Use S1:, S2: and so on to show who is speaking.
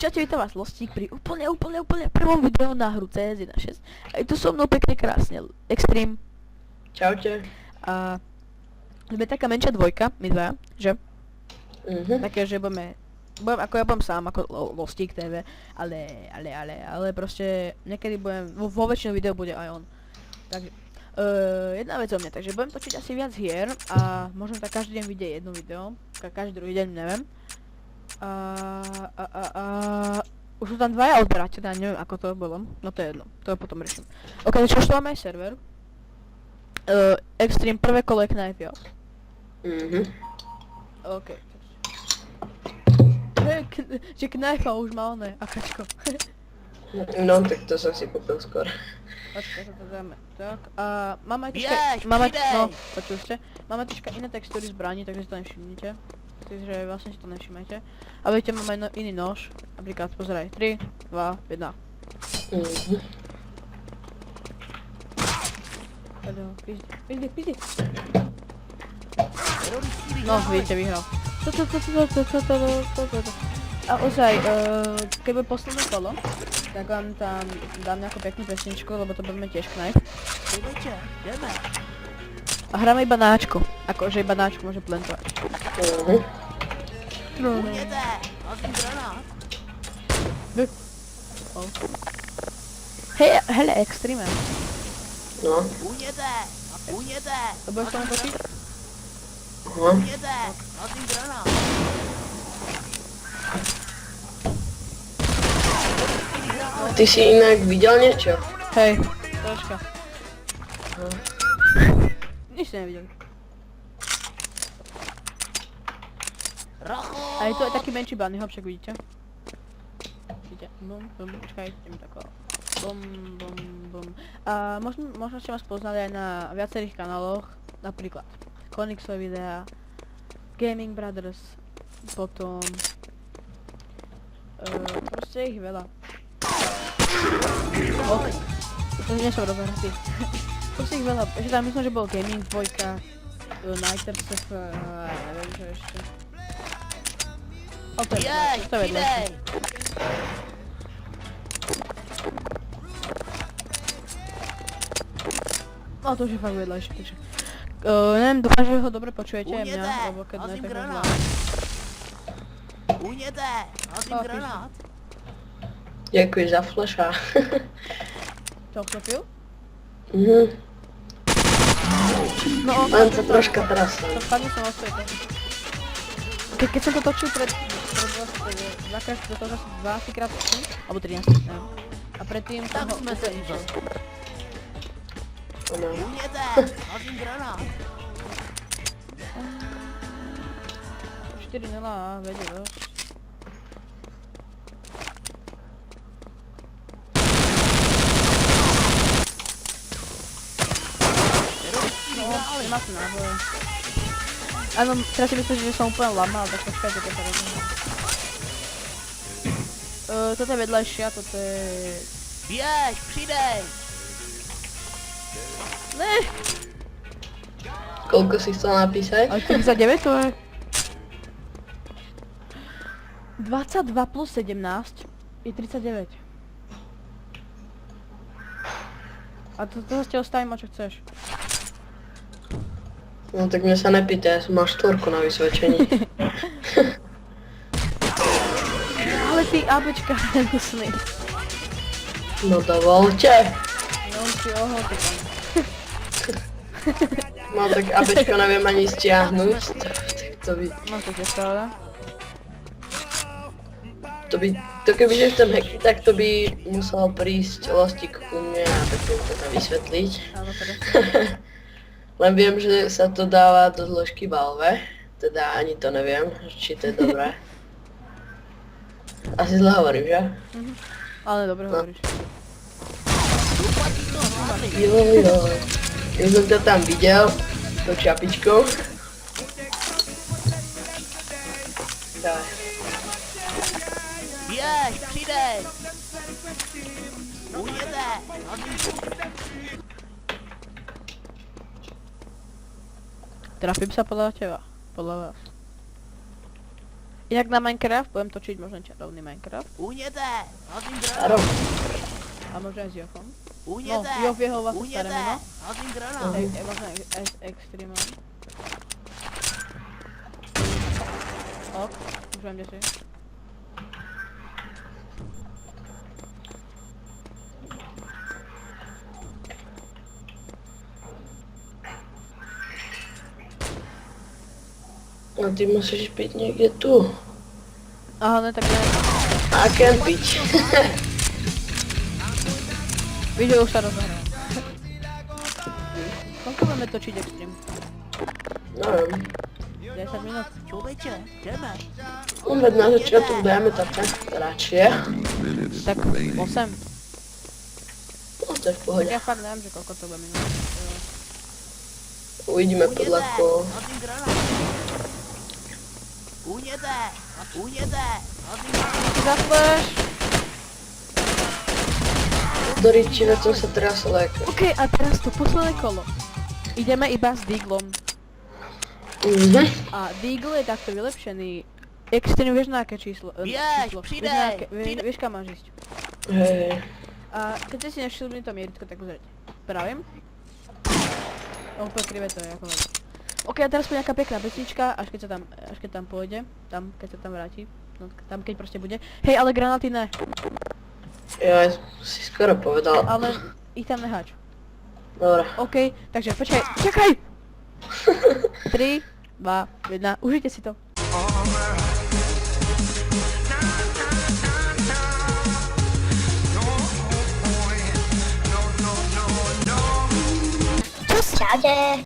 S1: Čaute, vítam vás Lostík pri úplne prvom videu na hru CS1.6. A je tu so mnou pekne krásne Extreme.
S2: Čaute.
S1: A sme taká menšia dvojka, my dva, že? Také, že budem sám ako Lostík TV, ale proste niekedy budem, vo väčšinu videu bude aj on. Takže, jedna vec o mne, takže budem točiť asi viac hier a možno tak každý deň vidie jedno video, každý druhý deň, neviem. Už sú tam dvaja odberateľe, neviem ako to bolo, no to je jedno, to potom riešim. Ok, čo tu máme aj server. Extreme prvé kolo je Knife, jo? Ok. Že Knife už má oné, akačko.
S2: No, tak to som si kúpil skôr.
S1: Počkaj, to dáme tak. A máme aj troška, máme troška iné textúry zbraní, takže si to nevšimnite. Takže vlastne si to nevšimajte. A viete, máme iný nož. Napríklad, pozeraj, 3, 2, 1. Pizdi. No, vidíte, vyhral. A ozaj, keď bude posledné kolo, tak vám tam dám nejakú peknú pesničku, lebo to budeme tiež Knife. A hráme iba na Ačko, akože iba na Ačko môže plantovať. Hej, hele, Extreme.
S2: No.
S1: To budeš tomu počít?
S2: Ty si inak videl niečo?
S1: Hej, troška. Nič ste nevideli. A je to aj taký menší bunny hop, však vidíte? Vidíte? Bum, počkaj, idem takto. Bum. A možno ste vás poznali aj na viacerých kanáloch, napríklad Konixové videá, Gaming Brothers, potom... proste ich veľa. Ok, to nie som rozhratý. Proste ich veľa, ešte tam myslím, že bol Gaming 2, Nighters, neviem čo ešte. O, to je vedľajšie. No to už je fakt vedľajšie, takže... neviem, dúfam, že ho dobre počujete aj mňa, lebo keď ne, tak ho zvládam.
S2: Ďakujem za flasha.
S1: Čo, chopil? No,
S2: Len sa troška trasla.
S1: to spadne som o svete. Keď som to točil pred dvakrát, do toho zase 12 krát, alebo 13, neviem. A predtým som ho úplne ničil. 4-0 a vedie dosť. Nemá to náboje. Áno, teraz si myslím, že som úplne lamal, tak počkajte, keď to rozumiem. Toto je vedľajšia, toto je...
S3: Běž, přidej!
S1: Ne!
S2: Koľko si chcel napísať?
S1: Ale 39 to je... 22 plus 17 je 39. A to sa ste ostavím, o čo chceš.
S2: No tak mňa sa nepýta, ja som mal 4 na vysvedčení.
S1: Ale ty ABčka nemusný.
S2: No dovolte.
S1: No si ohoty tam.
S2: No tak ABčko neviem ani stiahnuť. To by...
S1: No to je pravda.
S2: To kebyže chcem hackiť, tak to by musel prísť Lostík ku mne a tak to teda vysvetliť.
S1: Áno, teda.
S2: Len viem, že sa to dáva do zložky Valve, teda ani to neviem, či to je dobré. Asi zle hovorím, že?
S1: Ale dobre hovoríš.
S2: Jo. Ja som to tam videl, s tou čapičkou. Tak.
S3: Běž, přidej! Ujede!
S1: Trafím sa podľa teba, podľa vás. Inak na Minecraft budem točiť možno čarovný Minecraft.
S3: Uhnete! Házím
S2: Staro.
S3: granát!
S1: A možno aj s Jofom. No,
S3: Uhnete!
S1: Jof jeho vlastne staré
S3: Uhnete!
S1: meno.
S3: Házím granát!
S1: Vlastne extrémom. Ok, už viem, kde si.
S2: No ty musíš byť niekde tu.
S1: Aha, ne, tak ne.
S2: I can't byť.
S1: Víš, že už sa rozhrám. Koľko budeme točiť extrém?
S2: Neviem.
S1: 10 minút?
S3: Člověče, jdeme!
S2: No veď na začiatok dáme také radšie.
S1: Tak 8.
S2: No to je v pohode.
S1: Ja fakt neviem, že koľko to bude minút.
S2: Uvidíme podľa koho.
S3: Házím granát! Uhnete! Uhnete! Házím granát!
S1: Zasleš!
S2: Do riči, na tom sa teraz léka.
S1: OK, a teraz to posledné kolo. Ideme iba s Deaglom. A Deagle je takto vylepšený. Extrém, vieš na aké číslo?
S3: Vieš, přidej,
S1: Vieš kam máš ísť.
S2: Hej.
S1: A keď si nešilbím to mieritko, tak pozrieť. Pravím? No úplne krivé to je, ako hovorí. OK, a teraz nejaká pekná pesnička, až keď tam pôjde. Tam, keď sa tam vráti. No, tam keď proste bude. Hej, ale granáty ne.
S2: Ja si skoro povedal.
S1: Ale ich tam neháč.
S2: Dobre.
S1: OK, takže počkaj, čakaj! 3, 2, 1, užite si to.
S4: Čaute.